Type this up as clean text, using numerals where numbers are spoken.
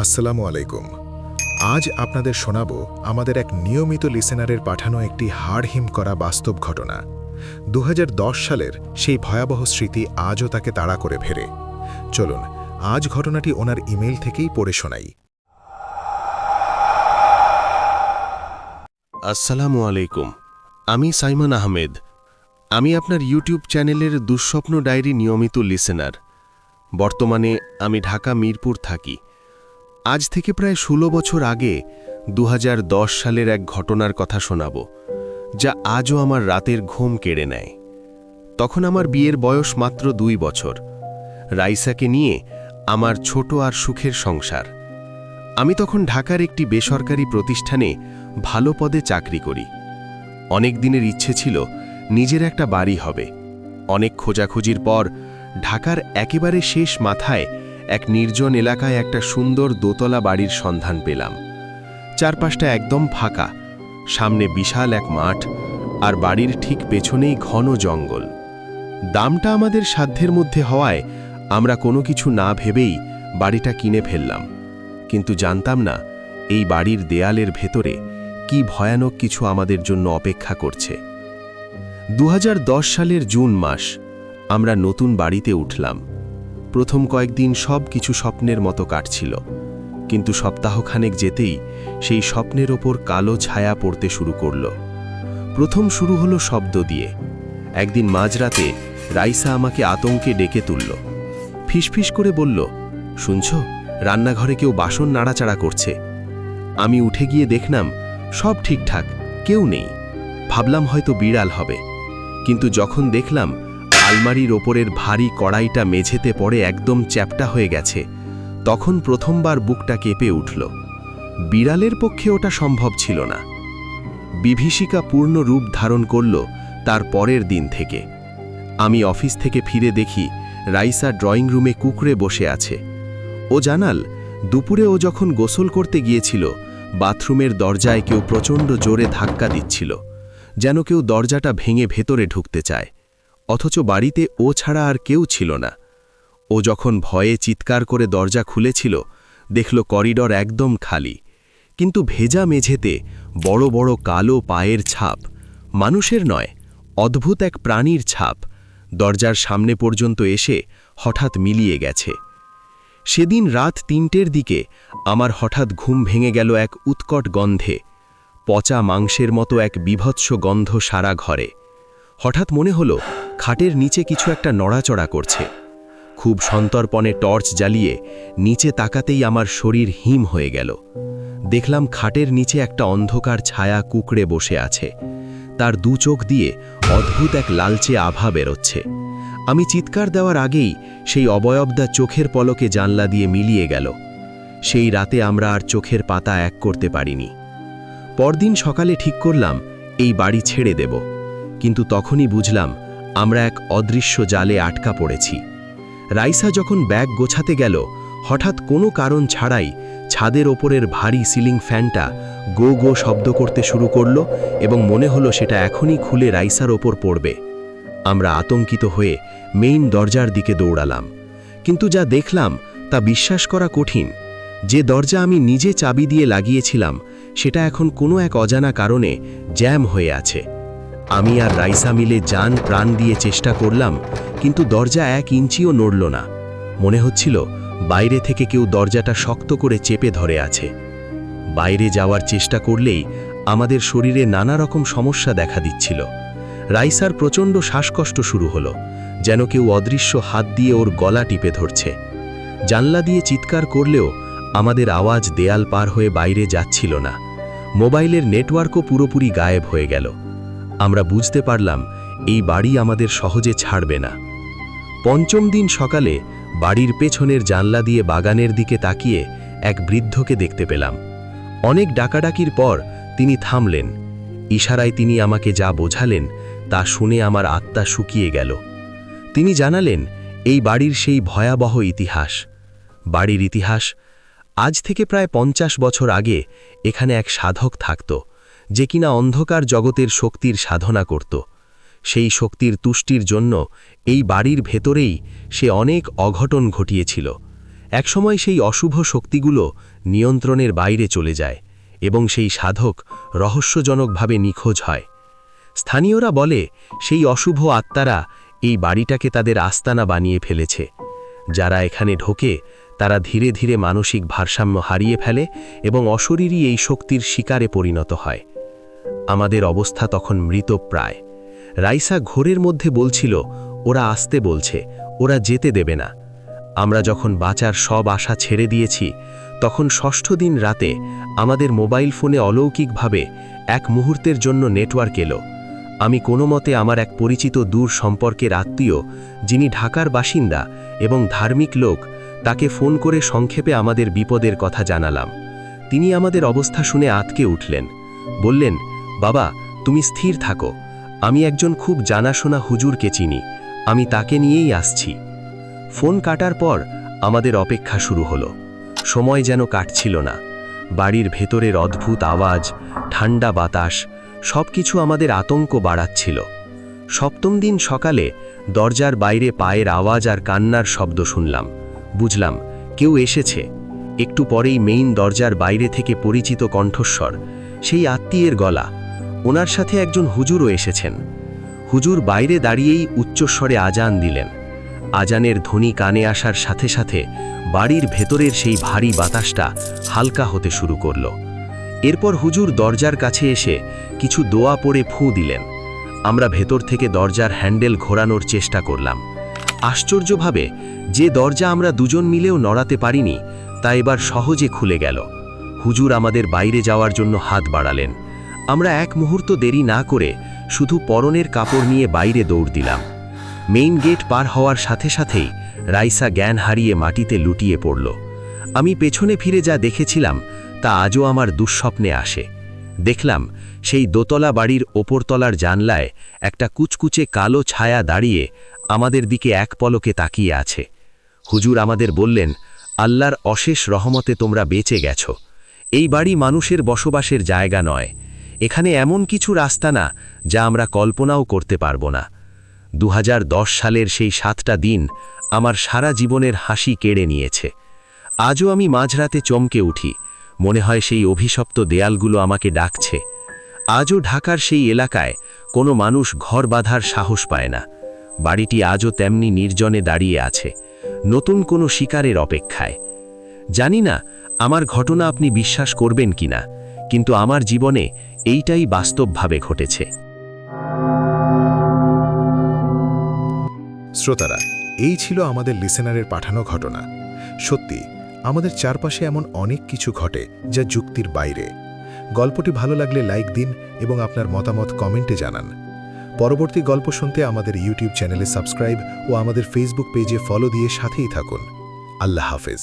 আসসালামু আলাইকুম। আজ আপনাদের শোনাব আমাদের এক নিয়মিত লিসেনারের পাঠানো একটি হাড়হিম করা বাস্তব ঘটনা। ২০১০ সালের সেই ভয়াবহ স্মৃতি আজও তাকে তাড়া করে ফেরে। চলুন আজ ঘটনাটি ওনার ইমেইল থেকেই পড়ে শোনাই। আসসালামু আলাইকুম। আমি সাইমন আহমেদ। আমি আপনার ইউটিউব চ্যানেলের দুঃস্বপ্ন ডায়েরি নিয়মিত লিসেনার। বর্তমানে আমি ঢাকা মিরপুর থাকি। আজ থেকে প্রায় ১৬ বছর আগে ২০১০ সালের এক ঘটনার কথা শোনাব, যা আজও আমার রাতের ঘুম কেড়ে নেয়। তখন আমার বিয়ের বয়স মাত্র ২ বছর। রাইসাকে নিয়ে আমার ছোট আর সুখের সংসার। আমি তখন ঢাকার একটি বেসরকারি প্রতিষ্ঠানে ভালো পদে চাকরি করি। অনেক দিনের ইচ্ছে ছিল নিজের একটা বাড়ি হবে। অনেক খোঁজাখুঁজির পর ঢাকার একেবারে শেষ মাথায় এক নির্জন এলাকায় একটা সুন্দর দোতলা বাড়ির সন্ধান পেলাম। চারপাশটা একদম ফাঁকা, সামনে বিশাল এক মাঠ, আর বাড়ির ঠিক পেছনেই ঘন জঙ্গল। দামটা আমাদের সাধ্যের মধ্যে হওয়ায় আমরা কোনো কিছু না ভেবেই বাড়িটা কিনে ফেললাম। কিন্তু জানতাম না এই বাড়ির দেয়ালের ভেতরে কি ভয়ানক কিছু আমাদের জন্য অপেক্ষা করছে। ২০১০ সালের জুন মাস। আমরা নতুন বাড়িতে উঠলাম। প্রথম কয়েকদিন সব কিছু স্বপ্নের মতো কাটছিল, কিন্তু সপ্তাহখানেক যেতেই সেই স্বপ্নের ওপর কালো ছায়া পড়তে শুরু করল। প্রথম শুরু হলো শব্দ দিয়ে। একদিন মাঝরাতে রাইসা আমাকে আতঙ্কে ডেকে তুলল। ফিসফিস করে বলল, শুনছ, রান্নাঘরে কেউ বাসন নাড়াচাড়া করছে। আমি উঠে গিয়ে দেখলাম সব ঠিকঠাক, কেউ নেই। ভাবলাম হয়তো বিড়াল হবে, কিন্তু যখন দেখলাম আলমারির ওপরের ভারী কড়াইটা মেঝেতে পড়ে একদম চ্যাপ্টা হয়ে গেছে, তখন প্রথমবার বুকটা কেঁপে উঠল। বিড়ালের পক্ষে ওটা সম্ভব ছিল না। বিভীষিকা পূর্ণ রূপ ধারণ করল তার পরের দিন থেকে। আমি অফিস থেকে ফিরে দেখি রাইসা ড্রয়িং রুমে কুঁকড়ে বসে আছে। ও জানাল, দুপুরে ও যখন গোসল করতে গিয়েছিল, বাথরুমের দরজায় কেউ প্রচণ্ড জোরে ধাক্কা দিচ্ছিল, যেন কেউ দরজাটা ভেঙে ভেতরে ঢুকতে চায়। অথচ বাড়িতে ও ছাড়া আর কেউ ছিল না। ও যখন ভয়ে চিৎকার করে দরজা খুলেছিল, দেখল করিডর একদম খালি, কিন্তু ভেজা মেঝেতে বড় বড় কালো পায়ের ছাপ। মানুষের নয়, অদ্ভুত এক প্রাণীর ছাপ দরজার সামনে পর্যন্ত এসে হঠাৎ মিলিয়ে গেছে। সেদিন রাত ৩টের দিকে আমার হঠাৎ ঘুম ভেঙে গেল এক উৎকট গন্ধে। পচা মাংসের মতো এক বীভৎস গন্ধ সারা ঘরে। হঠাৎ মনে হলো খাটের নিচে কিছু একটা নড়াচড়া করছে। খুব সন্তর্পণে টর্চ জ্বালিয়ে নিচে তাকাতেই আমার শরীর হিম হয়ে গেল। দেখলাম খাটের নিচে একটা অন্ধকার ছায়া কুঁকড়ে বসে আছে। তার দু চোখ দিয়ে অদ্ভুত এক লালচে আভা বেরোচ্ছে। আমি চিৎকার দেওয়ার আগেই সেই অবয়বদা চোখের পলকে জানলা দিয়ে মিলিয়ে গেল। সেই রাতে আমরা আর চোখের পাতা এক করতে পারিনি। পরদিন সকালে ঠিক করলাম এই বাড়ি ছেড়ে দেব, কিন্তু তখনই বুঝলাম আমরা এক অদৃশ্য জালে আটকা পড়েছি। রাইসা যখন ব্যাগ গোছাতে গেল, হঠাৎ কোনো কারণ ছাড়াই ছাদের ওপরের ভারী সিলিং ফ্যানটা গো গো শব্দ করতে শুরু করল, এবং মনে হলো সেটা এখনই খুলে রাইসার ওপর পড়বে। আমরা আতঙ্কিত হয়ে মেইন দরজার দিকে দৌড়ালাম, কিন্তু যা দেখলাম তা বিশ্বাস করা কঠিন। যে দরজা আমি নিজে চাবি দিয়ে লাগিয়েছিলাম, সেটা এখন কোনো এক অজানা কারণে জ্যাম হয়ে আছে। আমি আর রাইসা মিলে জান প্রাণ দিয়ে চেষ্টা করলাম, কিন্তু দরজা ১ ইঞ্চিও নড়ল না। মনে হচ্ছিল বাইরে থেকে কেউ দরজাটা শক্ত করে চেপে ধরে আছে। বাইরে যাওয়ার চেষ্টা করলেই আমাদের শরীরে নানা রকম সমস্যা দেখা দিচ্ছিল। রাইসার প্রচণ্ড শ্বাসকষ্ট শুরু হলো, যেন কেউ অদৃশ্য হাত দিয়ে ওর গলা টিপে ধরছে। জানলা দিয়ে চিৎকার করলেও আমাদের আওয়াজ দেয়াল পার হয়ে বাইরে যাচ্ছিল না। মোবাইলের নেটওয়ার্কও পুরোপুরি গায়েব হয়ে গেল। আমরা বুঝতে পারলাম এই বাড়ি আমাদের সহজে ছাড়বে না। পঞ্চম দিন সকালে বাড়ির পেছনের জানলা দিয়ে বাগানের দিকে তাকিয়ে এক বৃদ্ধকে দেখতে পেলাম। অনেক ডাকাডাকির পর তিনি থামলেন। ইশারায় তিনি আমাকে যা বোঝালেন তা শুনে আমার আত্মা শুকিয়ে গেল। তিনি জানালেন এই বাড়ির সেই ভয়াবহ ইতিহাস। বাড়ির ইতিহাস, আজ থেকে প্রায় ৫০ বছর আগে এখানে এক সাধক থাকত, যে কিনা অন্ধকার জগতের শক্তির সাধনা করত। সেই শক্তির তুষ্টির জন্য এই বাড়ির ভেতরেই সে অনেক অঘটন ঘটিয়েছিল। একসময় সেই অশুভ শক্তিগুলো নিয়ন্ত্রণের বাইরে চলে যায় এবং সেই সাধক রহস্যজনকভাবে নিখোঁজ হয়। স্থানীয়রা বলে সেই অশুভ আত্মারা এই বাড়িটাকে তাদের আস্তানা বানিয়ে ফেলেছে। যারা এখানে ঢোকে তারা ধীরে ধীরে মানসিক ভারসাম্য হারিয়ে ফেলে এবং অশরীরী এই শক্তির শিকারে পরিণত হয়। আমাদের অবস্থা তখন মৃতপ্রায়। রাইসা ঘোরের মধ্যে বলছিল, ওরা আসতে বলছে, ওরা যেতে দেবে না। আমরা যখন বাঁচার সব আশা ছেড়ে দিয়েছি, তখন ষষ্ঠ দিন রাতে আমাদের মোবাইল ফোনে অলৌকিকভাবে এক মুহূর্তের জন্য নেটওয়ার্ক এলো। আমি কোনো মতে আমার এক পরিচিত দূর সম্পর্কের আত্মীয়, যিনি ঢাকার বাসিন্দা এবং ধার্মিক লোক, তাকে ফোন করে সংক্ষেপে আমাদের বিপদের কথা জানালাম। তিনি আমাদের অবস্থা শুনে আঁতকে উঠলেন। বললেন, বাবা, তুমি স্থির থাকো, আমি একজন খুব জানাশোনা হুজুরকে চিনি, আমি তাকে নিয়েই আসছি। ফোন কাটার পর আমাদের অপেক্ষা শুরু হলো। সময় যেন কাটছিল না। বাড়ির ভেতরের অদ্ভুত আওয়াজ, ঠান্ডা বাতাস, সব কিছু আমাদের আতঙ্ক বাড়াচ্ছিল। সপ্তম দিন সকালে দরজার বাইরে পায়ের আওয়াজ আর কান্নার শব্দ শুনলাম। বুঝলাম কেউ এসেছে। একটু পরেই মেইন দরজার বাইরে থেকে পরিচিত কণ্ঠস্বর, সেই আত্মীয়ের গলা। ওনার সাথে একজন হুজুরও এসেছেন। হুজুর বাইরে দাঁড়িয়েই উচ্চস্বরে আজান দিলেন। আজানের ধ্বনি কানে আসার সাথে সাথে বাড়ির ভেতরের সেই ভারী বাতাসটা হালকা হতে শুরু করল। এরপর হুজুর দরজার কাছে এসে কিছু দোয়া পড়ে ফুঁ দিলেন। আমরা ভেতর থেকে দরজার হ্যান্ডেল ঘোরানোর চেষ্টা করলাম। আশ্চর্যভাবে যে দরজা আমরা দুজন মিলেও নড়াতে পারিনি, তা এবার সহজে খুলে গেল। হুজুর আমাদের বাইরে যাওয়ার জন্য হাত বাড়ালেন। আমরা এক মুহূর্ত দেরি না করে শুধু পরনের কাপড় নিয়ে বাইরে দৌড় দিলাম। মেইন গেট পার হওয়ার সাথে সাথেই রাইসা জ্ঞান হারিয়ে মাটিতে লুটিয়ে পড়ল। আমি পেছনে ফিরে যা দেখেছিলাম তা আজও আমার দুঃস্বপ্নে আসে। দেখলাম সেই দোতলা বাড়ির ওপরতলার জানলায় একটা কুচকুচে কালো ছায়া দাঁড়িয়ে আমাদের দিকে এক পলকে তাকিয়ে আছে। হুজুর আমাদের বললেন, আল্লাহর অশেষ রহমতে তোমরা বেঁচে গেছ। এই বাড়ি মানুষের বসবাসের জায়গা নয়। এখানে এমন কিছু রাস্তা না যা আমরা কল্পনাও করতে পারব না। 2010 সালের সেই 7টা দিন আমার সারা জীবনের হাসি কেড়ে নিয়েছে। আজও আমি মাঝরাতে চমকে উঠি, মনে হয় সেই অভিশপ্ত দেয়ালগুলো আমাকে ডাকছে। আজও ঢাকার সেই এলাকায় কোনো মানুষ ঘর বাঁধার সাহস পায় না। বাড়িটি আজও তেমনি নির্জনে দাঁড়িয়ে আছে, নতুন কোনো শিকারের অপেক্ষায়। জানি না আমার ঘটনা আপনি বিশ্বাস করবেন কিনা, কিন্তু আমার জীবনে এইটাই বাস্তবভাবে ঘটেছে। শ্রোতারা, এই ছিল আমাদের লিসেনারের পাঠানো ঘটনা। সত্যি আমাদের চারপাশে এমন অনেক কিছু ঘটে যা যুক্তির বাইরে। গল্পটি ভালো লাগলে লাইক দিন এবং আপনার মতামত কমেন্টে জানান। পরবর্তী গল্প শুনতে আমাদের ইউটিউব চ্যানেলে সাবস্ক্রাইব ও আমাদের ফেসবুক পেজে ফলো দিয়ে সাথেই থাকুন। আল্লাহ হাফেজ।